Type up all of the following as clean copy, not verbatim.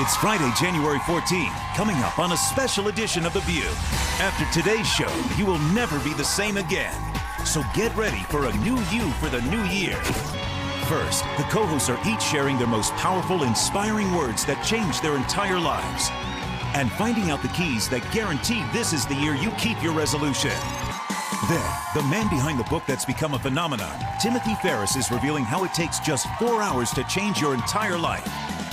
It's Friday, January 14th, coming up on a special edition of The View. After today's show, you will never be the same again. So get ready for a new you for the new year. First, the co-hosts are each sharing their most powerful, inspiring words that change their entire lives. And finding out the keys that guarantee this is the year you keep your resolution. Then, the man behind the book that's become a phenomenon, Timothy Ferriss, is revealing how it takes just 4 hours to change your entire life.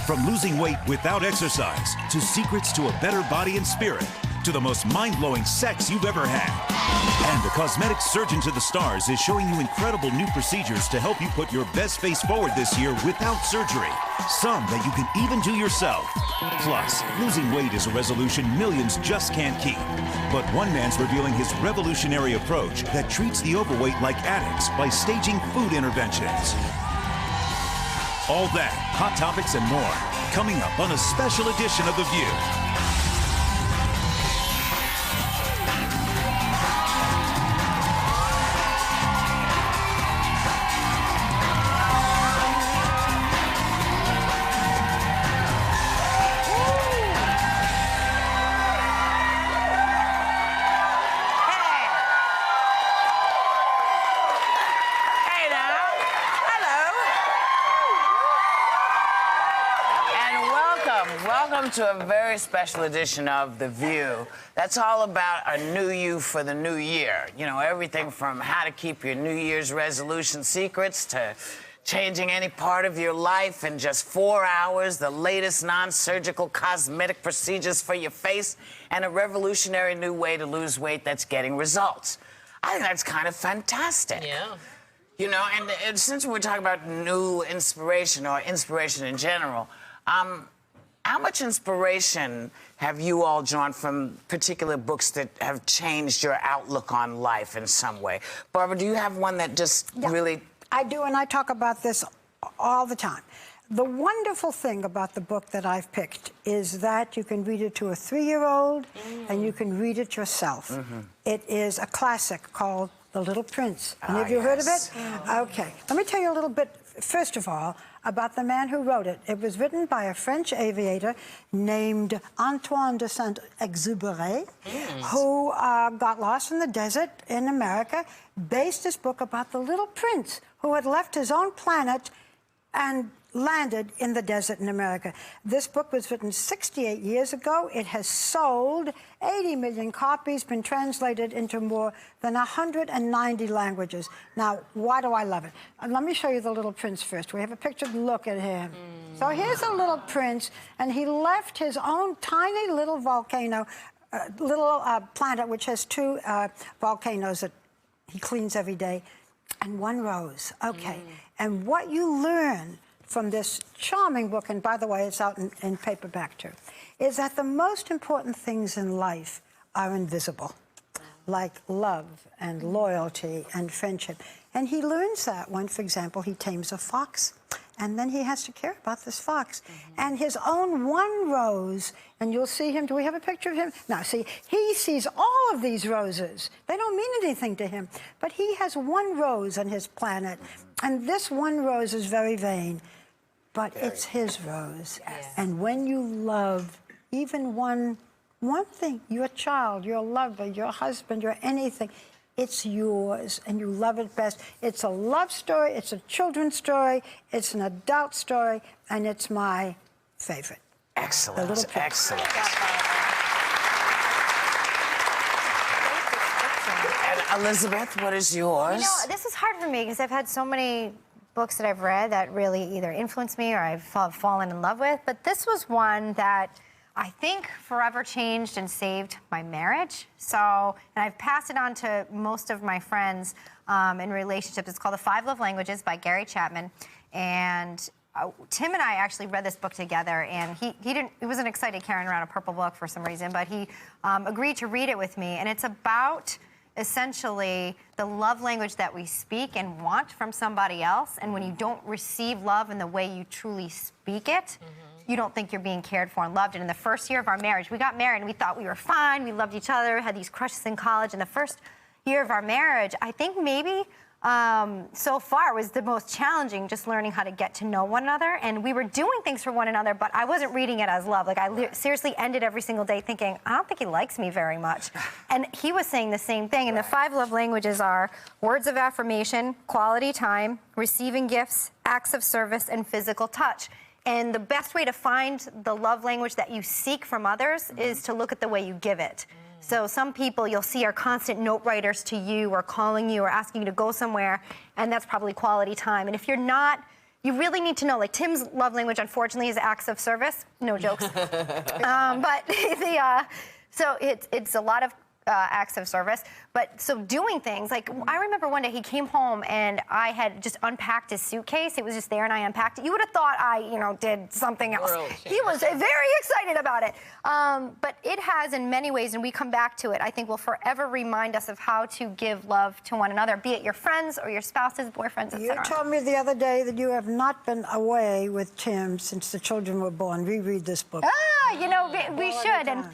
From losing weight without exercise, to secrets to a better body and spirit, to the most mind-blowing sex you've ever had. And the cosmetic surgeon to the stars is showing you incredible new procedures to help you put your best face forward this year without surgery. Some that you can even do yourself. Plus, losing weight is a resolution millions just can't keep. But one man's revealing his revolutionary approach that treats the overweight like addicts by staging food interventions. All that, hot topics and more, coming up on a special edition of The View. Welcome to a very special edition of The View. That's all about a new you for the new year. You know, everything from how to keep your New Year's resolution secrets to changing any part of your life in just 4 hours, the latest non-surgical cosmetic procedures for your face, and a revolutionary new way to lose weight that's getting results. I think that's kind of fantastic. Yeah. You know, and since we're talking about new inspiration or inspiration in general, how much inspiration have you all drawn from particular books that have changed your outlook on life in some way? Barbara, do you have one that just really... I do, and I talk about this all the time. The wonderful thing about the book that I've picked is that you can read it to a 3-year-old and you can read it yourself. It is a classic called The Little Prince. Any of you heard of it? Okay. Let me tell you a little bit, first of all, about the man who wrote it. It was written by a French aviator named Antoine de Saint-Exupéry, who got lost in the desert in America, based his book about the little prince who had left his own planet and landed in the desert in America. This book was written 68 years ago. It has sold 80 million copies, been translated into more than 190 languages. Now, why do I love it? Let me show you the little prince first. We have a picture. Look at him. So here's a little prince, and he left his own tiny little volcano, planet, which has 2 volcanoes that he cleans every day, and 1 rose. Okay. And what you learn from this charming book, and by the way, it's out in paperback too, is that the most important things in life are invisible, like love and loyalty and friendship. And he learns that when, for example, he tames a fox, and then he has to care about this fox. And his own 1 rose, and you'll see him, do we have a picture of him? No, see, he sees all of these roses. They don't mean anything to him, but he has 1 rose on his planet, and this 1 rose is very vain. But it's his rose. Yes. And when you love even one thing, your child, your lover, your husband, your anything, it's yours, and you love it best. It's a love story, it's a children's story, it's an adult story, and it's my favorite. Excellent, excellent. And Elizabeth, what is yours? You know, this is hard for me because I've had so many books that I've read that really either influenced me or I've fallen in love with, but this was one that I think forever changed and saved my marriage. So, and I've passed it on to most of my friends in relationships. It's called The 5 Love Languages by Gary Chapman. And Tim and I actually read this book together, and he wasn't excited carrying around a purple book for some reason, but he agreed to read it with me. And it's about essentially the love language that we speak and want from somebody else. And when you don't receive love in the way you truly speak it, you don't think you're being cared for and loved. And in the first year of our marriage, we got married and we thought we were fine. We loved each other, had these crushes in college. In the first year of our marriage, I think maybe so far was the most challenging, just learning how to get to know one another. And we were doing things for one another, but I wasn't reading it as love. Like, I seriously ended every single day thinking, I don't think he likes me very much. And he was saying the same thing. And the 5 love languages are words of affirmation, quality time, receiving gifts, acts of service, and physical touch. And the best way to find the love language that you seek from others is to look at the way you give it. So some people you'll see are constant note writers to you or calling you or asking you to go somewhere, and that's probably quality time. And if you're not, you really need to know, like Tim's love language, unfortunately, is acts of service. No jokes. So it's a lot of acts of service. But so doing things, like I remember one day he came home and I had just unpacked his suitcase. It was just there and I unpacked it. You would have thought I, did something else. He was very excited about it. But it has in many ways, and we come back to it, I think will forever remind us of how to give love to one another, be it your friends or your spouses, boyfriends, etc. You told me the other day that you have not been away with Tim since the children were born. Reread this book. We should. And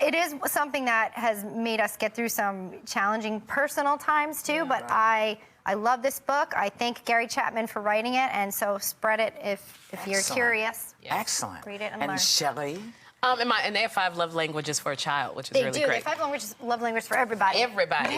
it is something that has made us get through some challenging personal times too, but I love this book. I thank Gary Chapman for writing it, and so spread it if you're curious. Excellent. Read it and learn. Shelley? And they have 5 love languages for a child, which is really great. They have 5 love languages for everybody. Everybody.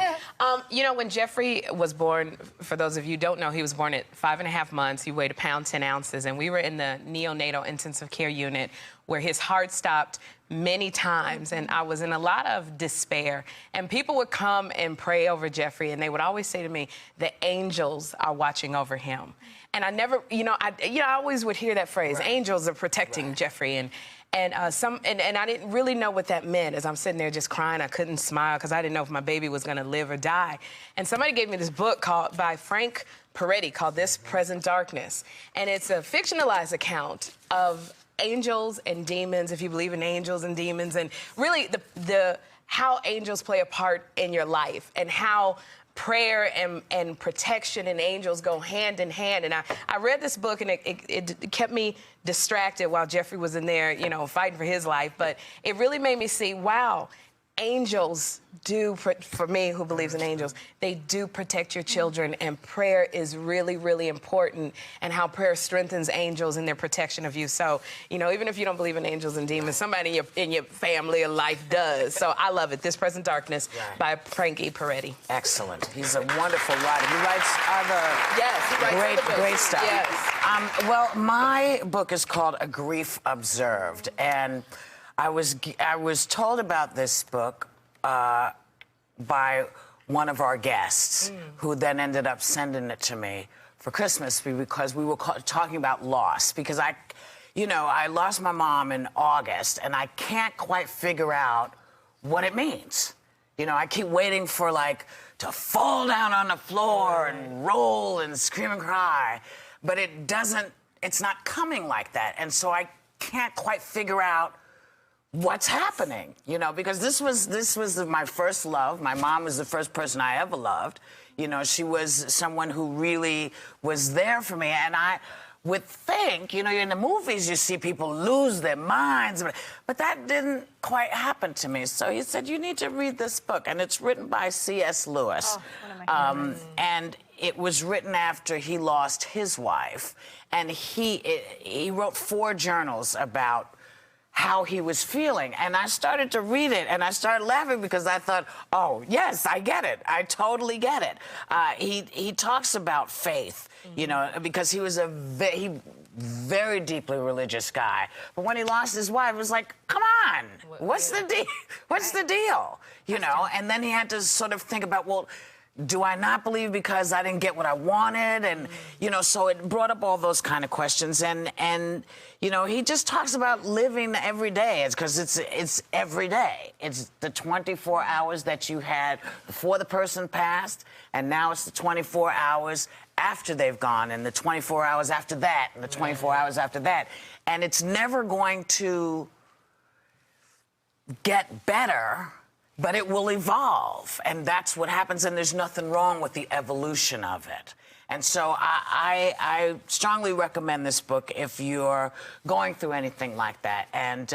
When Jeffrey was born, for those of you who don't know, he was born at 5.5 months. He weighed 1 pound 10 ounces, and we were in the neonatal intensive care unit where his heart stopped many times, and I was in a lot of despair. And people would come and pray over Jeffrey, and they would always say to me, the angels are watching over him. And I never, I always would hear that phrase, angels are protecting Jeffrey. And I didn't really know what that meant. As I'm sitting there just crying, I couldn't smile because I didn't know if my baby was going to live or die. And somebody gave me this book by Frank Peretti called This Present Darkness. And it's a fictionalized account of angels and demons, if you believe in angels and demons, and really the how angels play a part in your life and how prayer and protection and angels go hand in hand. And I read this book, and it kept me distracted while Jeffrey was in there, fighting for his life. But it really made me see, wow, angels do, for me who believes in angels, they do protect your children, and prayer is really, really important, and how prayer strengthens angels in their protection of you. So, even if you don't believe in angels and demons, somebody in your family or life does. So I love it. This Present Darkness by Frankie Peretti. Excellent. He's a wonderful writer. He writes great stuff. Yes. Well, my book is called A Grief Observed, and I was told about this book by one of our guests, who then ended up sending it to me for Christmas because we were talking about loss. Because I lost my mom in August, and I can't quite figure out what it means. I keep waiting for to fall down on the floor and roll and scream and cry, but it's not coming like that, and so I can't quite figure out what's happening, because this was my first love. My mom was the first person I ever loved. She was someone who really was there for me. And I would think, in the movies you see people lose their minds, but that didn't quite happen to me. So he said, you need to read this book. And it's written by C.S. Lewis. Oh, one of my favorites. And it was written after he lost his wife. And he wrote 4 journals about how he was feeling. And I started to read it, and I started laughing because I thought, oh, yes, I get it. I totally get it. He talks about faith, because he was a very deeply religious guy. But when he lost his wife, it was like, come on, what's the deal? What's the deal? And then he had to sort of think about, well, do I not believe because I didn't get what I wanted? And, so it brought up all those kind of questions. And he just talks about living every day. It's because it's every day. It's the 24 hours that you had before the person passed, and now it's the 24 hours after they've gone, and the 24 hours after that, and the 24 hours after that. And it's never going to get better, but it will evolve, and that's what happens, and there's nothing wrong with the evolution of it. And so I strongly recommend this book if you're going through anything like that. And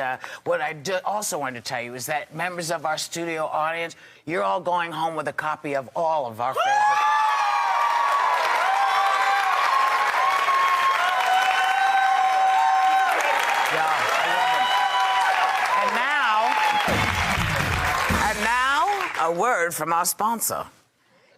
what I also wanted to tell you is that members of our studio audience, you're all going home with a copy of all of our favorite books. Yeah, I love it. And now, a word from our sponsor.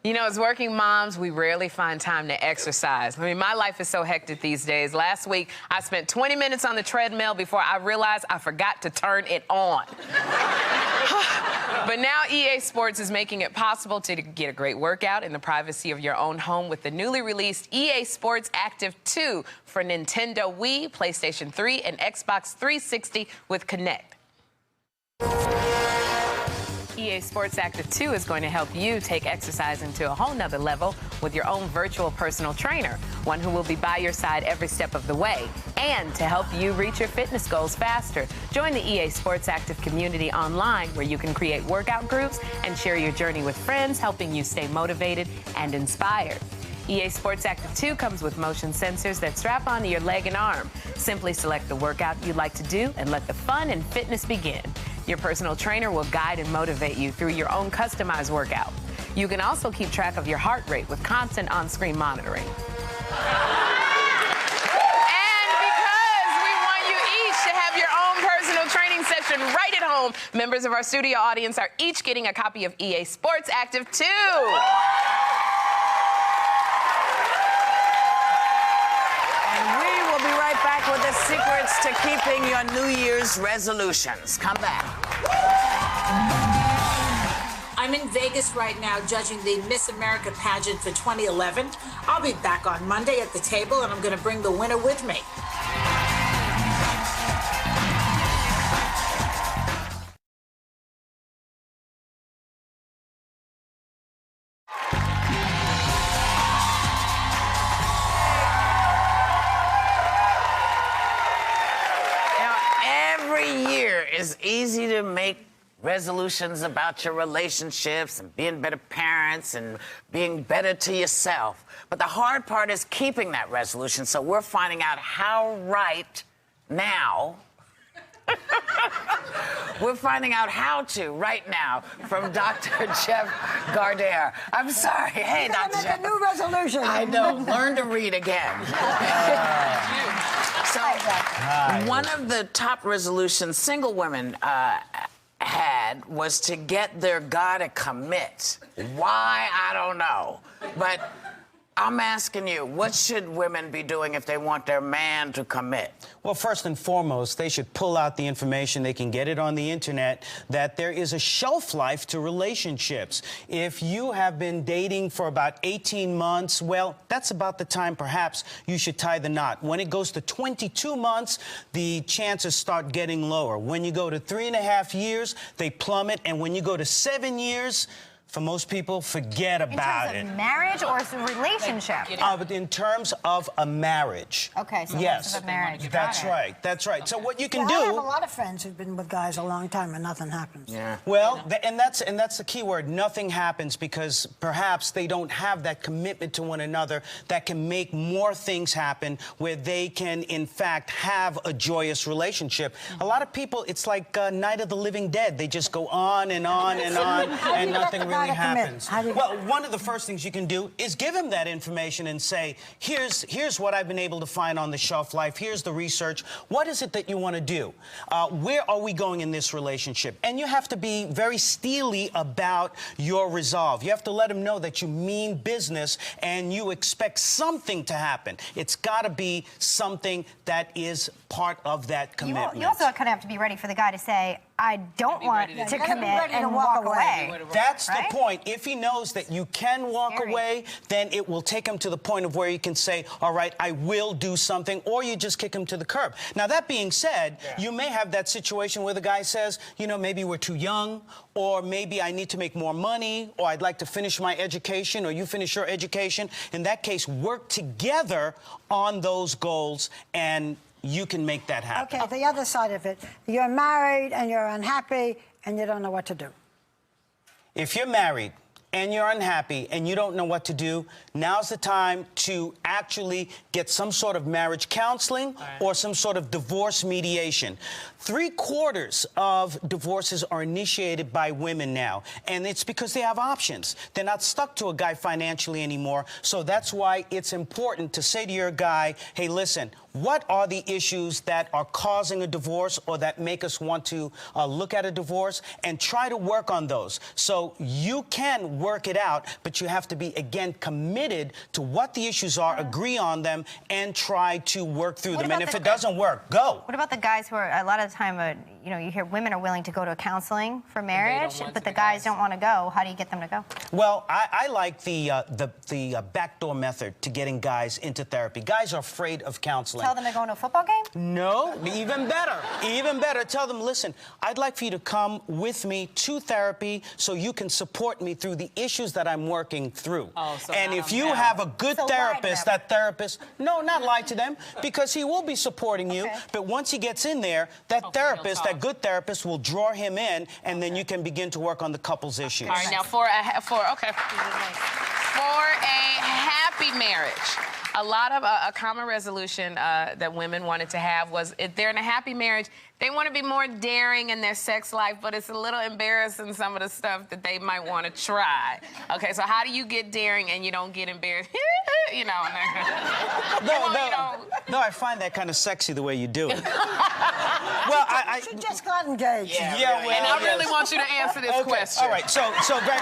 You know, as working moms, we rarely find time to exercise. I mean, my life is so hectic these days. Last week, I spent 20 minutes on the treadmill before I realized I forgot to turn it on. But now EA Sports is making it possible to get a great workout in the privacy of your own home with the newly released EA Sports Active 2 for Nintendo Wii, PlayStation 3, and Xbox 360 with Kinect. EA Sports Active 2 is going to help you take exercising to a whole nother level with your own virtual personal trainer, one who will be by your side every step of the way. And to help you reach your fitness goals faster, join the EA Sports Active community online where you can create workout groups and share your journey with friends, helping you stay motivated and inspired. EA Sports Active 2 comes with motion sensors that strap onto your leg and arm. Simply select the workout you'd like to do and let the fun and fitness begin. Your personal trainer will guide and motivate you through your own customized workout. You can also keep track of your heart rate with constant on-screen monitoring. And because we want you each to have your own personal training session right at home, members of our studio audience are each getting a copy of EA Sports Active 2. With the secrets to keeping your New Year's resolutions. Come back. I'm in Vegas right now judging the Miss America pageant for 2011. I'll be back on Monday at the table, and I'm going to bring the winner with me. It's easy to make resolutions about your relationships and being better parents and being better to yourself. But the hard part is keeping that resolution. So we're finding out how right now. We're finding out how to right now from Dr. Jeff Gardere. I'm sorry. Hey, Dr. Jeff. A new resolution. I know. Learn to read again. So, one of the top resolutions single women had was to get their guy to commit. Why? I don't know. But I'm asking you, what should women be doing if they want their man to commit? Well, first and foremost, they should pull out the information. They can get it on the internet that there is a shelf life to relationships. If you have been dating for about 18 months, well, that's about the time perhaps you should tie the knot. When it goes to 22 months, the chances start getting lower. When you go to 3.5 years, they plummet. And when you go to 7 years, for most people, forget about it. In terms of marriage or relationship? But in terms of a marriage. Okay, so yes, of marriage. That's right. That's right. Okay. So what you can do. I have a lot of friends who've been with guys a long time and nothing happens. Yeah. Well, and that's the key word. Nothing happens because perhaps they don't have that commitment to one another that can make more things happen where they can, in fact, have a joyous relationship. A lot of people, it's like Night of the Living Dead. They just go on and on and on, and nothing really happens. Well, one of the first things you can do is give him that information and say, here's what I've been able to find on the shelf life. Here's the research. What is it that you want to do? Where are we going in this relationship? And you have to be very steely about your resolve. You have to let him know that you mean business and you expect something to happen. It's got to be something that is part of that commitment. You also kind of have to be ready for the guy to say, I don't want to commit and walk away. That's the point. If he knows that you can walk away, then it will take him to the point of where you can say, all right, I will do something, or you just kick him to the curb. Now, that being said, you may have that situation where the guy says, you know, maybe we're too young, or maybe I need to make more money, or I'd like to finish my education, or you finish your education. In that case, work together on those goals, and you can make that happen. Okay, the other side of it. You're married and you're unhappy and you don't know what to do. If you're married and you're unhappy and you don't know what to do, now's the time to actually get some sort of marriage counseling or some sort of divorce mediation. 3/4 of divorces are initiated by women now, and it's because they have options. They're not stuck to a guy financially anymore, so that's why it's important to say to your guy, hey, listen, what are the issues that are causing a divorce or that make us want to look at a divorce, and try to work on those. So you can work it out, but you have to be, again, committed to what the issues are, agree on them, and try to work through them. And if it doesn't work, go. What about the guys who are, a lot of the time, you know, you hear women are willing to go to counseling for marriage, but the guys don't want to go. How do you get them to go? Well, I like the backdoor method to getting guys into therapy. Guys are afraid of counseling. Tell them they're going to a football game? No, even better. Even better. Tell them, listen, I'd like for you to come with me to therapy so you can support me through the issues that I'm working through. So and if you have a good therapist, that therapist, no, not lie to them, because he will be supporting you. But once he gets in there, that therapist, that good therapist, will draw him in, and then you can begin to work on the couple's issues. All right, now for a happy marriage, a lot of a common resolution that women wanted to have was, if they're in a happy marriage, they want to be more daring in their sex life, but it's a little embarrassing, some of the stuff that they might want to try. Okay, so how do you get daring and you don't get embarrassed? You know, no, I find that kind of sexy the way you do it. Well, She just got engaged. Yeah, well, and I really want you to answer this question. All right, so very...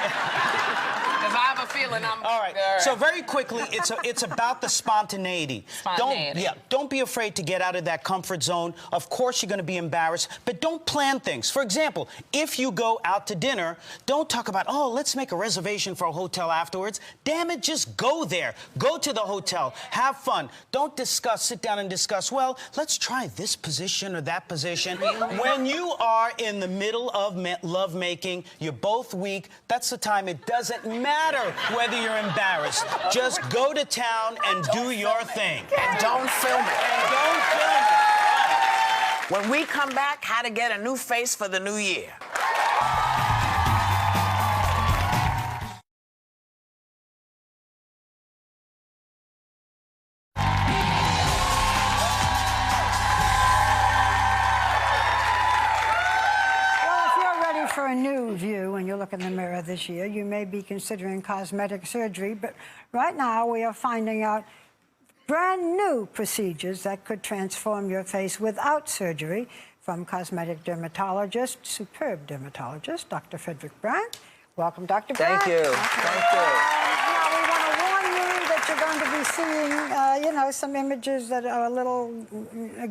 Because I have a feeling I'm... All right, so very quickly, it's about the spontaneity. Don't be afraid to get out of that comfort zone. Of course you're going to be embarrassed, but don't plan things. For example, if you go out to dinner, don't talk about, oh, let's make a reservation for a hotel afterwards. Damn it, just go there. Go to the hotel. Have fun. Don't sit down and discuss, well, let's try this position or that position. When you are in the middle of lovemaking, you're both weak, that's the time. It doesn't matter whether you're embarrassed. Just go to town and do your thing. And don't film it. And don't film it. When we come back, how to get a new face for the new year. For a new view, when you look in the mirror this year, you may be considering cosmetic surgery, but right now we are finding out brand new procedures that could transform your face without surgery from cosmetic dermatologist, superb dermatologist, Dr. Frederick Brandt. Welcome, Dr. Brandt. Thank you. Thank you. Now, we want to warn you that you're going to be seeing, you know, some images that are a little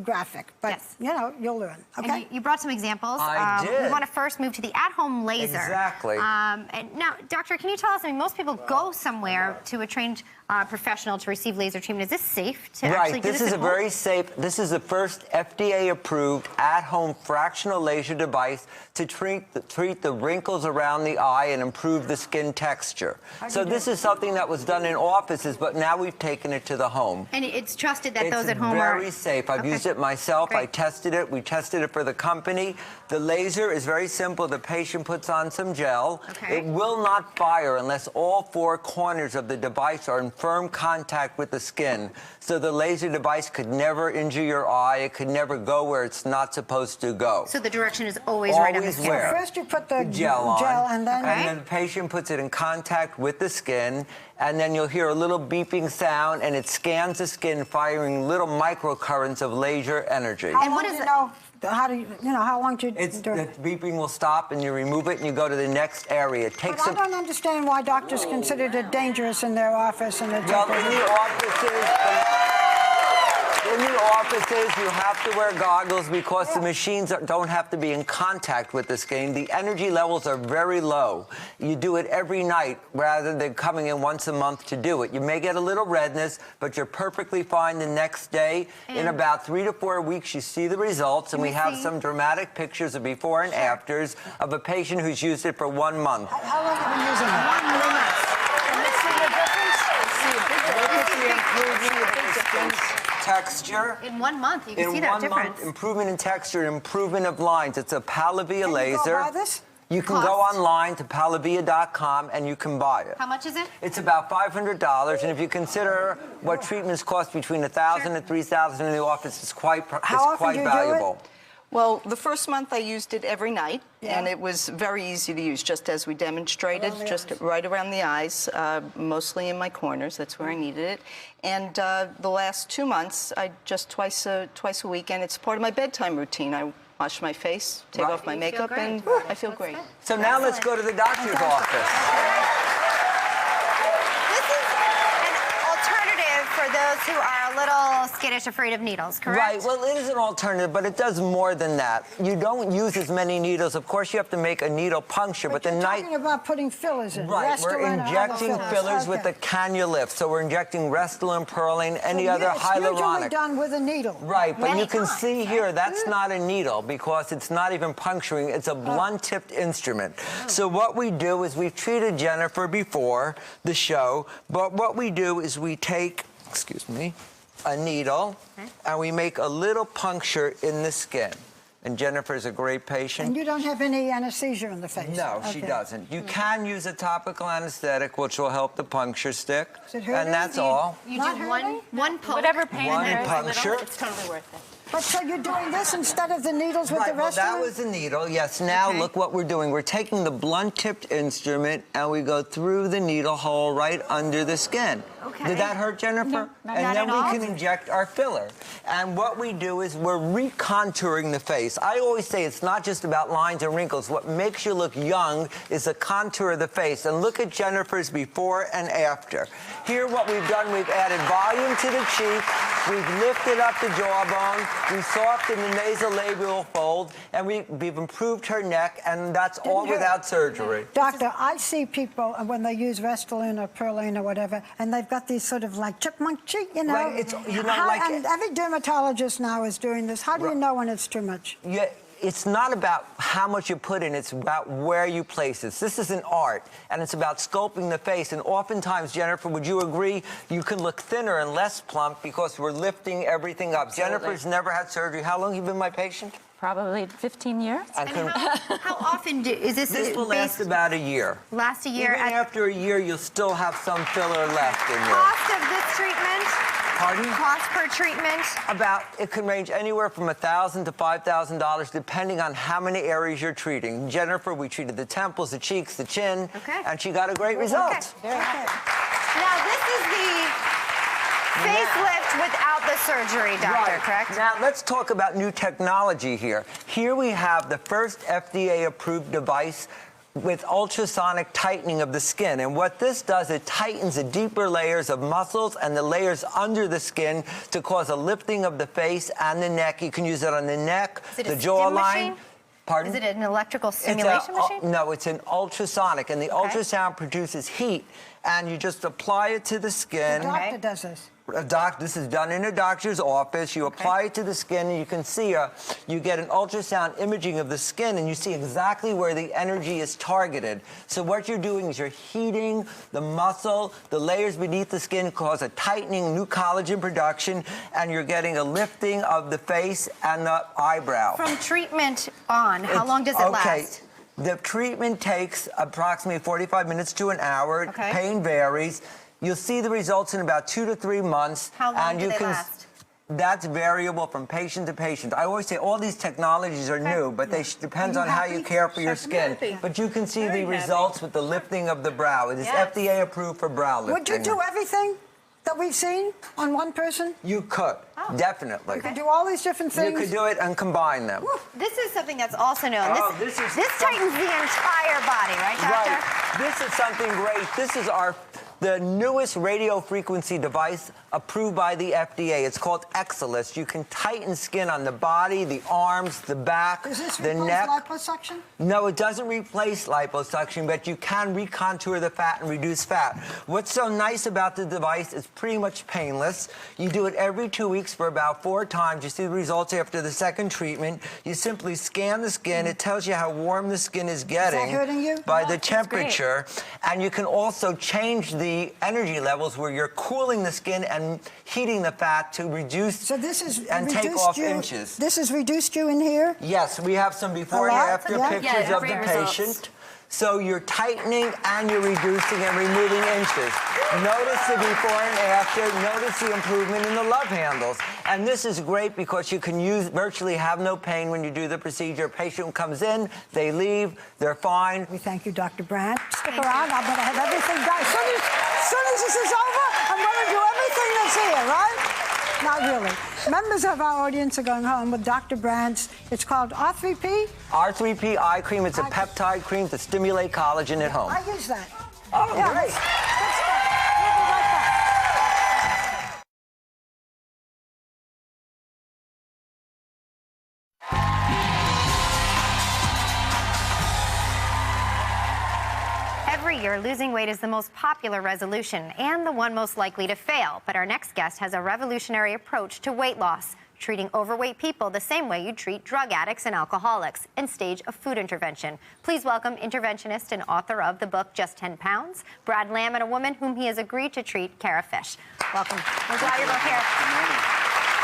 graphic, but, you know, you'll learn, okay? And you brought some examples. I did. We want to first move to the at-home laser. Exactly. And now, doctor, can you tell us, I mean, most people go somewhere to a trained professional to receive laser treatment. Is this safe to actually do this This is at a home? very safe, this is the first FDA-approved at-home fractional laser device to treat the wrinkles around the eye and improve the skin texture. So this is something that was done in offices, but now we've taken it to the home. And it's trusted that those at home are... It's very safe. I've used it myself. Great. I tested it. We tested it for the company. The laser is very simple. The patient puts on some gel. Okay. It will not fire unless all four corners of the device are in firm contact with the skin. So the laser device could never injure your eye. It could never go where it's not supposed to go. So the direction is always right on the skin. Where? First you put the gel on, and then... and then the patient puts it in contact with the skin, and then you'll hear a little beeping sound, and it scans the skin, firing little microcurrents of laser energy. And what is it? How do you know, how long do you do it? The beeping will stop, and you remove it, and you go to the next area. It takes I don't understand why doctors considered it dangerous in their office. And in the offices, you have to wear goggles because the machines don't have to be in contact with the skin. The energy levels are very low. You do it every night rather than coming in once a month to do it. You may get a little redness, but you're perfectly fine the next day. In about 3 to 4 weeks, you see the results, and we have some dramatic pictures of before and afters of a patient who's used it for 1 month. How long have you been using it? 1 month. Can you see the difference? Texture. In 1 month, you can see that difference. In 1 month, improvement in texture, improvement of lines. It's a Palavia laser. Can you go buy this? You can go online to palavia.com and you can buy it. How much is it? It's about $500, and if you consider what treatments cost between $1,000 and $3,000 in the office, it's quite valuable. Well, the first month I used it every night, and it was very easy to use, just as we demonstrated, just right around the eyes, mostly in my corners. That's where I needed it. And the last 2 months, I just twice a week, and it's part of my bedtime routine. I wash my face, take off my makeup, and I feel great. So now let's go to the doctor's office. For those who are a little skittish, afraid of needles, correct? Right. Well, it is an alternative, but it does more than that. You don't use as many needles. Of course, you have to make a needle puncture, but the you're talking about putting fillers in. Right. We're Restylane or injecting other fillers with the cannula lift. So we're injecting Restylane, Perlane, any other hyaluronic. It's usually done with a needle. Right, but you can see here, that's not a needle because it's not even puncturing. It's a blunt-tipped instrument. So what we do is we've treated Jennifer before the show, but what we do is we take, excuse me, a needle, and we make a little puncture in the skin. And Jennifer's a great patient. And you don't have any anesthesia in the face? No, she doesn't. You can use a topical anesthetic, which will help the puncture stick. Is it hurting? And that's all. You do one poke. Whatever pain One there is, puncture. it's totally worth it. But so you're doing this instead of the needles with the Well, rest that of it? was the needle. Yes, now look what we're doing. We're taking the blunt-tipped instrument, and we go through the needle hole right under the skin. Okay. Did that hurt, Jennifer? No, not and then at all. we can inject our filler. And what we do is we're recontouring the face. I always say it's not just about lines and wrinkles. What makes you look young is the contour of the face. And look at Jennifer's before and after. Here, what we've done, we've added volume to the cheek. We've lifted up the jawbone. We've softened the nasolabial fold. And we've improved her neck. And that's all without surgery. Doctor, I see people when they use Restylane or Perlane or whatever, and they've got these sort of like chipmunk cheek, you know. Right, it's, you know, like and every dermatologist now is doing this. How do you know when it's too much? Yeah, it's not about how much you put in, it's about where you place it. This is an art, and it's about sculpting the face. And oftentimes, Jennifer, would you agree, you can look thinner and less plump because we're lifting everything up. Absolutely. Jennifer's never had surgery. How long have you been my patient? Probably 15 years. And how often is this? This will last about a year. Last a year. Even after a year, you'll still have some filler left in you. Cost of this treatment? Pardon? Cost per treatment? It can range anywhere from $1,000 to $5,000, depending on how many areas you're treating. Jennifer, we treated the temples, the cheeks, the chin, and she got a great result. Okay. Now, this is the facelift without the surgery, doctor, correct? Now, let's talk about new technology here. Here we have the first FDA-approved device with ultrasonic tightening of the skin. And what this does, it tightens the deeper layers of muscles and the layers under the skin to cause a lifting of the face and the neck. You can use it on the neck, the jawline. Pardon? Is it an electrical stimulation machine? No, it's an ultrasonic, and the ultrasound produces heat, and you just apply it to the skin. The doctor does this. This is done in a doctor's office. You apply it to the skin, and you can see you get an ultrasound imaging of the skin, and you see exactly where the energy is targeted. So what you're doing is you're heating the muscle, the layers beneath the skin cause a tightening, new collagen production, and you're getting a lifting of the face and the eyebrow. From treatment on, how long does it last? The treatment takes approximately 45 minutes to an hour. Okay. Pain varies. You'll see the results in about 2 to 3 months. How long do they last? That's variable from patient to patient. I always say all these technologies are new, but they depends on how you care for your skin. But you can see the results with the lifting of the brow. It is FDA approved for brow lifting. Would you do everything that we've seen on one person? You could, definitely. You could do all these different things? You could do it and combine them. This is something that's also known. This tightens the entire body, right, doctor? Right. This is something great. This is the newest radio frequency device approved by the FDA. It's called Exilus. You can tighten skin on the body, the arms, the back, Does this the replace neck. liposuction? No, it doesn't replace liposuction, but you can recontour the fat and reduce fat. What's so nice about the device is pretty much painless. You do it every 2 weeks for about 4 times. You see the results after the second treatment. You simply scan the skin. It tells you how warm the skin is getting. Is that hurting you? By the temperature. And you can also change the energy levels where you're cooling the skin and heating the fat to reduce and take off inches. This has reduced you in here? Yes, we have some before and after pictures of the patient. So you're tightening and you're reducing and removing inches. Notice the before and after. Notice the improvement in the love handles. And this is great because you can virtually have no pain when you do the procedure. A patient comes in, they leave, they're fine. We thank you, Dr. Brandt. Stick around. I'm going to have everything done. As soon as this is over, I'm going to do everything that's here, right? Not really. Members of our audience are going home with Dr. Brandt's, it's called R3P? R3P eye cream. It's a peptide cream to stimulate collagen at home. I use that. Oh, yeah, great. Let's go. We'll be right back. Every year, losing weight is the most popular resolution and the one most likely to fail. But our next guest has a revolutionary approach to weight loss, treating overweight people the same way you treat drug addicts and alcoholics and stage a food intervention. Please welcome interventionist and author of the book Just 10 Pounds, Brad Lamb, and a woman whom he has agreed to treat, Kara Fish. Welcome. We're glad you're both here.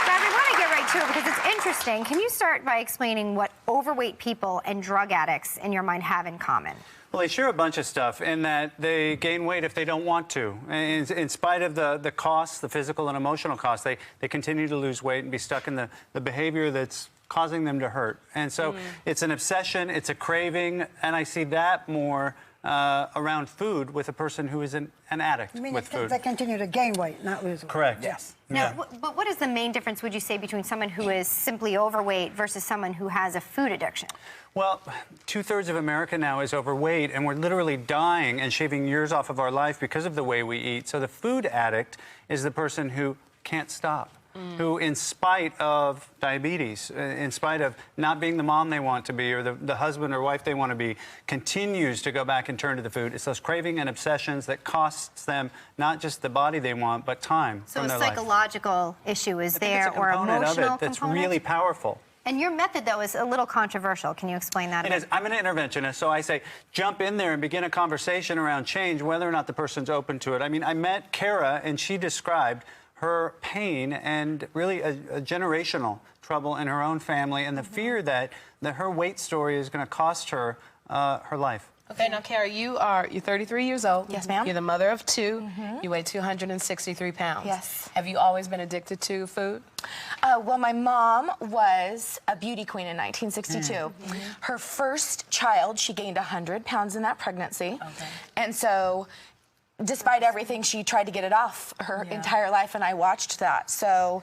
Brad, we want to get right to it because it's interesting. Can you start by explaining what overweight people and drug addicts, in your mind, have in common? Well, they share a bunch of stuff in that they gain weight if they don't want to. In spite of the costs, the physical and emotional costs, they continue to lose weight and be stuck in the behavior that's causing them to hurt. And so it's an obsession, it's a craving, and I see that more around food with a person who is an addict with food. They continue to gain weight, not lose weight. Correct. Yes. Now, but what is the main difference, would you say, between someone who is simply overweight versus someone who has a food addiction? Well, 2/3 of America now is overweight, and we're literally dying and shaving years off of our life because of the way we eat. So the food addict is the person who can't stop, who, in spite of diabetes, in spite of not being the mom they want to be or the husband or wife they want to be, continues to go back and turn to the food. It's those craving and obsessions that costs them not just the body they want, but time So from a their life. psychological issue is there, It's a or component emotional of it that's component? really powerful. And your method, though, is a little controversial. Can you explain that? It is. I'm an interventionist, so I say jump in there and begin a conversation around change, whether or not the person's open to it. I mean, I met Kara, and she described her pain and really a generational trouble in her own family and the fear that her weight story is going to cost her her life. Okay, now, Kara, you're 33 years old. Yes, ma'am. You're the mother of two. You weigh 263 pounds. Yes. Have you always been addicted to food? Well, my mom was a beauty queen in 1962. Her first child, she gained 100 pounds in that pregnancy. Okay. And so, despite everything, she tried to get it off her entire life, and I watched that. So,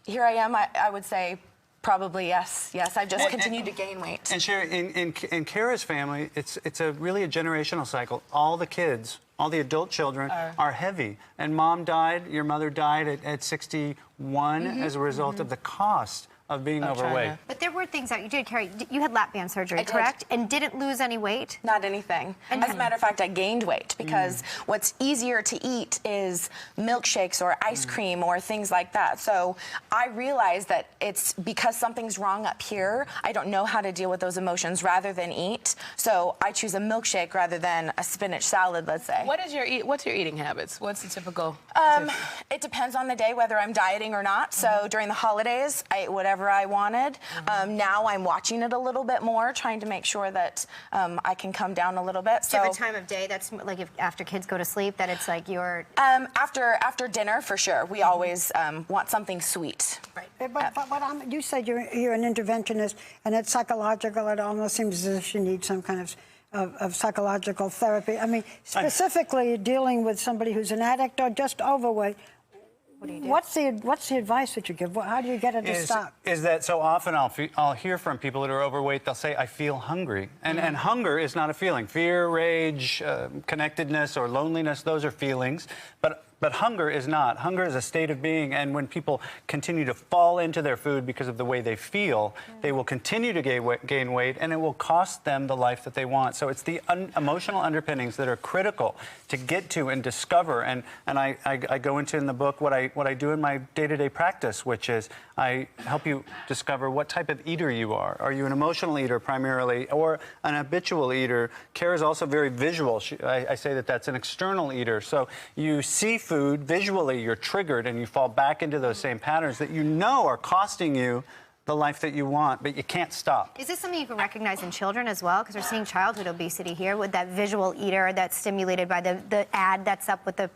here I am, I would say, probably yes. Yes, I've just continued to gain weight. And Sherry, in Kara's family, it's really a generational cycle. All the kids, all the adult children are heavy. And mom died, your mother died at 61 as a result of the cost of being overweight. But there were things that you did, Carrie. You had lap band surgery, I did. correct? And didn't lose any weight? Not anything. As a matter of fact, I gained weight because what's easier to eat is milkshakes or ice cream or things like that. So I realized that it's because something's wrong up here, I don't know how to deal with those emotions rather than eat. So I choose a milkshake rather than a spinach salad, let's say. What's your eating habits? What's the typical? It depends on the day whether I'm dieting or not. So during the holidays, I ate whatever I wanted. Now I'm watching it a little bit more, trying to make sure that I can come down a little bit. Do you have a time of day that's like if after kids go to sleep that it's like you're... After dinner, for sure. We always want something sweet. Right. But you said you're an interventionist, and it's psychological. It almost seems as if you need some kind of psychological therapy. I mean, specifically dealing with somebody who's an addict or just overweight. What do you do? What's the advice that you give? How do you get it to stop? Is that so often I'll hear from people that are overweight, they'll say, I feel hungry. And hunger is not a feeling. Fear, rage, connectedness, or loneliness, those are feelings. But hunger is not. Hunger is a state of being, and when people continue to fall into their food because of the way they feel, they will continue to gain weight, and it will cost them the life that they want. So it's the emotional underpinnings that are critical to get to and discover. And I go into in the book what I do in my day-to-day practice, which is I help you discover what type of eater you are. Are you an emotional eater primarily, or an habitual eater? Kara's also very visual. I say that that's an external eater. So you see food visually, you're triggered, and you fall back into those same patterns that you know are costing you the life that you want, but you can't stop. Is this something you can recognize in children as well? Because we're seeing childhood obesity here with that visual eater that's stimulated by the ad that's up with the,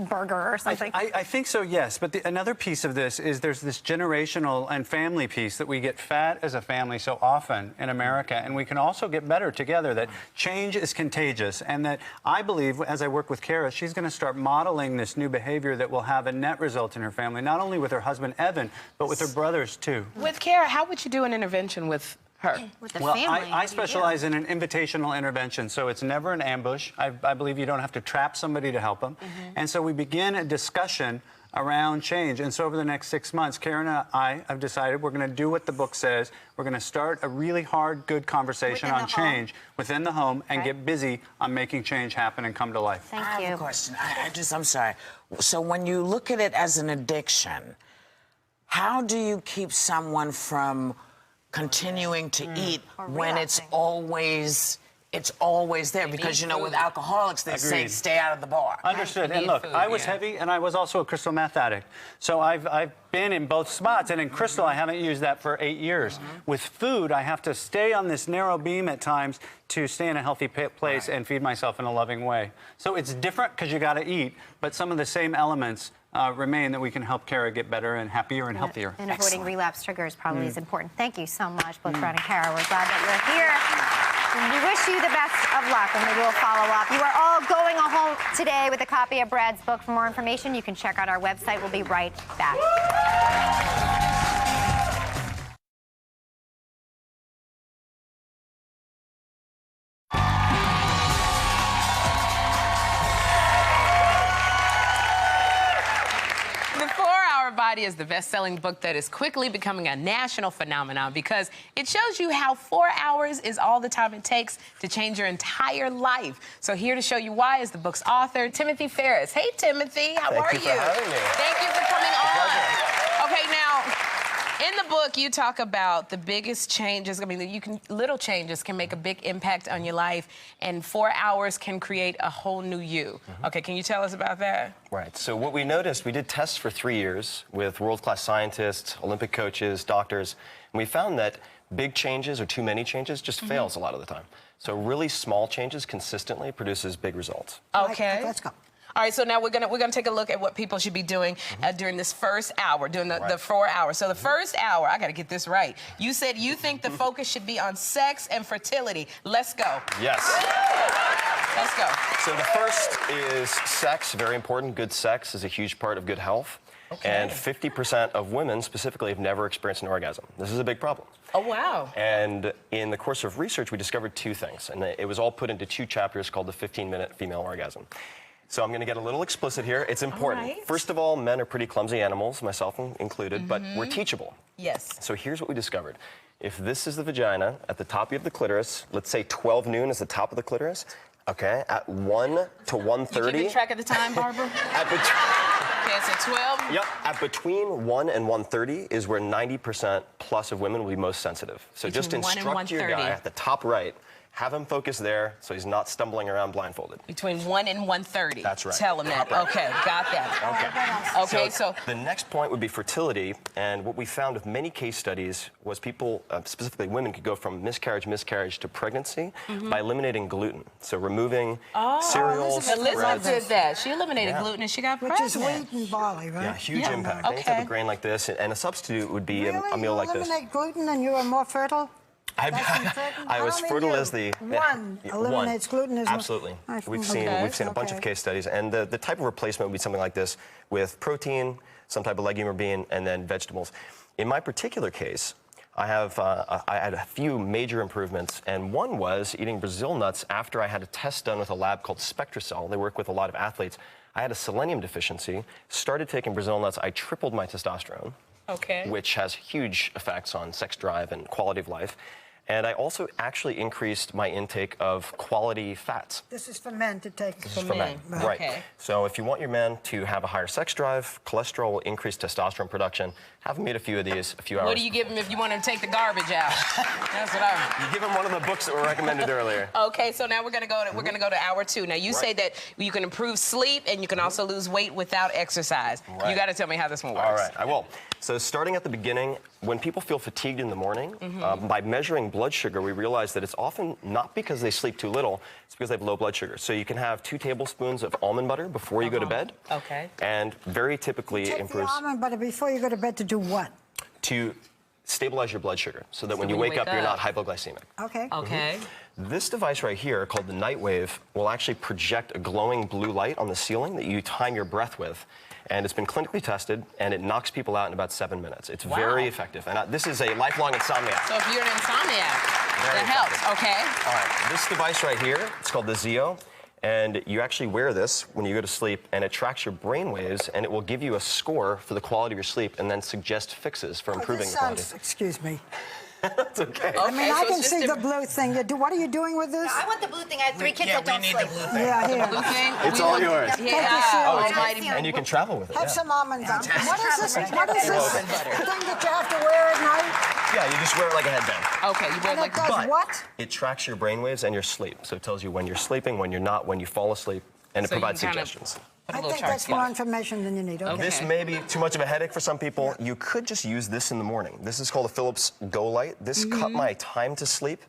burger or something. I think so, yes. But another piece of this is there's this generational and family piece that we get fat as a family so often in America, and we can also get better together, that change is contagious, and that I believe, as I work with Kara, she's going to start modeling this new behavior that will have a net result in her family, not only with her husband, Evan, but with her brothers, too. With Kara, how would you do an intervention with her? With the Well, family. I specialize in an invitational intervention, so it's never an ambush. I believe you don't have to trap somebody to help them. And so we begin a discussion around change. And so over the next 6 months, Karen and I have decided we're going to do what the book says. We're going to start a really hard, good conversation on change within the home and get busy on making change happen and come to life. Thank I you. have a question. I'm sorry. So when you look at it as an addiction, how do you keep someone from continuing to eat when it's always there? Because, with alcoholics, they say stay out of the bar. Understood. And look, I was heavy, and I was also a crystal meth addict. So I've been in both spots. And in crystal, I haven't used that for 8 years. With food, I have to stay on this narrow beam at times to stay in a healthy place and feed myself in a loving way. So it's different because you got to eat, but some of the same elements remain that we can help Kara get better and happier and healthier. And avoiding relapse triggers probably is important. Thank you so much, both Brad and Kara. We're glad that you're here. We wish you the best of luck, and we will follow up. You are all going home today with a copy of Brad's book. For more information, you can check out our website. We'll be right back. Body is the best-selling book that is quickly becoming a national phenomenon because it shows you how 4 hours is all the time it takes to change your entire life. So here to show you why is the book's author, Timothy Ferris. Hey, Timothy, how are you? Thank you for having me. Thank you for coming on. Okay, now, in the book, you talk about the biggest changes. I mean, little changes can make a big impact on your life, and 4 hours can create a whole new you. Okay, can you tell us about that? Right. So what we noticed, we did tests for 3 years with world-class scientists, Olympic coaches, doctors, and we found that big changes or too many changes just fails a lot of the time. So really small changes consistently produces big results. Okay. Let's go. All right, so now we're gonna take a look at what people should be doing during this first hour, during the 4 hours. So the first hour, I gotta get this right. You said you think the focus should be on sex and fertility. Let's go. Yes. Let's go. So the first is sex, very important. Good sex is a huge part of good health. Okay. And 50% of women specifically have never experienced an orgasm. This is a big problem. Oh, wow. And in the course of research, we discovered 2 things, and it was all put into 2 chapters called the 15-minute female orgasm. So I'm going to get a little explicit here. It's important. Right. First of all, men are pretty clumsy animals, myself included, but we're teachable. Yes. So here's what we discovered. If this is the vagina, at the top you have the clitoris. Let's say 12 noon is the top of the clitoris. Okay, at 1 to 1:30. You keeping track of the time, Barbara? Okay, so 12? Yep, at between 1 and 1:30 is where 90% plus of women will be most sensitive. So Between just 1 and instruct your 1:30. guy at the top right. Have him focus there so he's not stumbling around blindfolded. Between 1 and 1:30. That's right. Tell him that. Right. Okay, got that. Okay, so the next point would be fertility, and what we found with many case studies was people, specifically women, could go from miscarriage to pregnancy by eliminating gluten. So removing cereals, Elizabeth breads. did that. She eliminated gluten and she got pregnant. Which is wheat and barley, right? Yeah, huge impact. Any type of grain like this, and a substitute would be a meal like this. Eliminate gluten and you are more fertile? I was fertile as the one eliminates gluten as well. Absolutely. We've seen a bunch of case studies, and the type of replacement would be something like this with protein, some type of legume or bean, and then vegetables. In my particular case, I had a few major improvements, and one was eating Brazil nuts after I had a test done with a lab called SpectraCell. They work with a lot of athletes. I had a selenium deficiency, started taking Brazil nuts, I tripled my testosterone. Okay. Which has huge effects on sex drive and quality of life. And I also actually increased my intake of quality fats. This is for men to take. This is for men. Right. Okay. So if you want your man to have a higher sex drive, cholesterol will increase testosterone production. Have him eat a few of these, a few hours. What do you give him if you want him to take the garbage out? That's what I. You give him one of the books that were recommended earlier. Okay, so now we're gonna go to hour 2. Now you say that you can improve sleep and you can also lose weight without exercise. Right. You got to tell me how this one works. All right, I will. So starting at the beginning, when people feel fatigued in the morning, by measuring blood sugar, we realize that it's often not because they sleep too little, it's because they have low blood sugar. So you can have 2 tablespoons of almond butter before you go to bed. Okay. And very typically it improves. The almond butter before you go to bed to do what? To stabilize your blood sugar so that when you wake up, you're not hypoglycemic. Okay. Okay. This device right here, called the Night Wave, will actually project a glowing blue light on the ceiling that you time your breath with. And it's been clinically tested, and it knocks people out in about 7 minutes. It's very effective. And this is a lifelong insomniac. So if you're an insomniac, that helps. Okay. All right. This device right here, it's called the Zeo. And you actually wear this when you go to sleep, and it tracks your brain waves, and it will give you a score for the quality of your sleep and then suggest fixes for improving the quality. Excuse me. That's okay. I mean, I can see the blue thing. What are you doing with this? No, I want the blue thing. I have 3 kids that don't sleep. Yeah, here. Blue thing? It's all yours. Yeah. And you can travel with it. Have some almond butter. What is this? What is this thing that you have to wear at night? Yeah, you just wear it like a headband. Okay, you wear it like does what? It tracks your brainwaves and your sleep. So it tells you when you're sleeping, when you're not, when you fall asleep, and it So you provides can kind of suggestions. I think that's more information than you need. Okay. This may be too much of a headache for some people. You could just use this in the morning. This is called a Philips Go Light. This cut my time to sleep,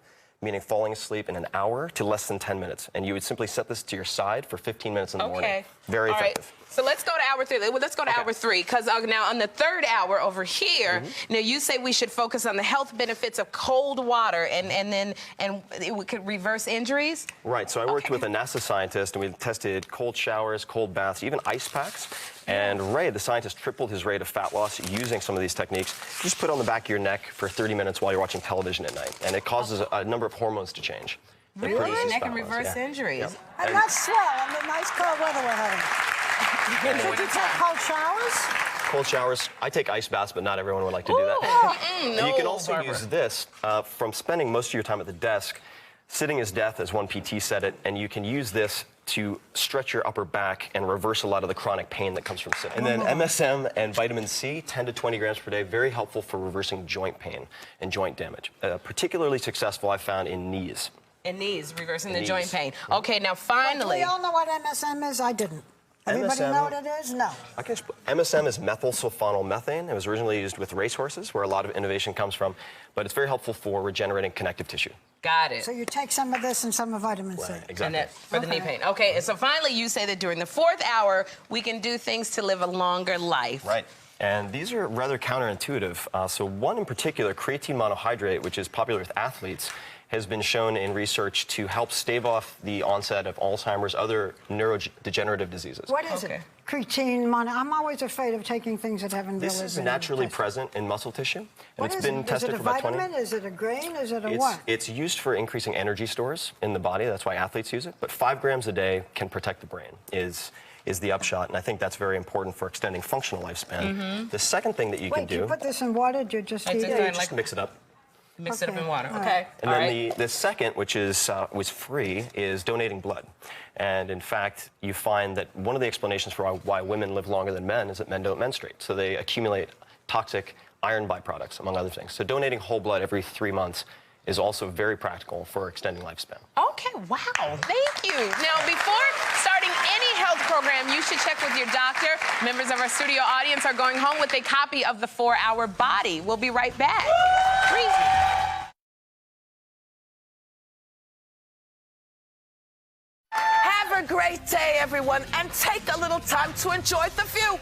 meaning falling asleep in an hour, to less than 10 minutes. And you would simply set this to your side for 15 minutes in the morning. Very effective. So let's go to hour 3. Let's go to hour 3, because now on the 3rd hour over here, now you say we should focus on the health benefits of cold water, and it could reverse injuries. Right. So I worked with a NASA scientist, and we tested cold showers, cold baths, even ice packs. And Ray, the scientist, tripled his rate of fat loss using some of these techniques. You just put it on the back of your neck for 30 minutes while you're watching television at night, and it causes a number of hormones to change. Really? Neck and reverse injuries. Yep. And that's swell on the nice cold weather we're having. Should you take cold showers? Cold showers. I take ice baths, but not everyone would like to do that. No, you can also Barbara. use this from spending most of your time at the desk. Sitting is death, as one PT said it, and you can use this to stretch your upper back and reverse a lot of the chronic pain that comes from sitting. And then MSM and vitamin C, 10 to 20 grams per day, very helpful for reversing joint pain and joint damage. Particularly successful, I found, in knees. In knees, reversing the joint pain. Okay, now finally. Do we all know what MSM is? I didn't. Everybody know what it is? No. MSM is methylsulfonylmethane. It was originally used with racehorses, where a lot of innovation comes from, but it's very helpful for regenerating connective tissue. Got it. So you take some of this and some of vitamin C. Exactly. And that for the knee pain. Okay, and so finally you say that during the 4th hour, we can do things to live a longer life. Right. And these are rather counterintuitive. So one in particular, creatine monohydrate, which is popular with athletes, has been shown in research to help stave off the onset of Alzheimer's, other neurodegenerative diseases. What is it? Creatine mono. I'm always afraid of taking things that haven't really been This is naturally present in muscle tissue. And it's been tested for about 20 years. Is it a grain? Is it a what? It's used for increasing energy stores in the body. That's why athletes use it. But 5 grams a day can protect the brain, is the upshot. And I think that's very important for extending functional lifespan. The second thing that you can do... you put this in water? Do you just eat it? Yeah, you just mix it up. Mix it up in water. Okay. And then the second, which is was free, is donating blood. And in fact, you find that one of the explanations for why women live longer than men is that men don't menstruate. So they accumulate toxic iron byproducts, among other things. So donating whole blood every 3 months is also very practical for extending lifespan. Okay, wow, thank you. Now, before starting any health program, you should check with your doctor. Members of our studio audience are going home with a copy of The 4-Hour Body. We'll be right back. Have a great day, everyone, and take a little time to enjoy the view.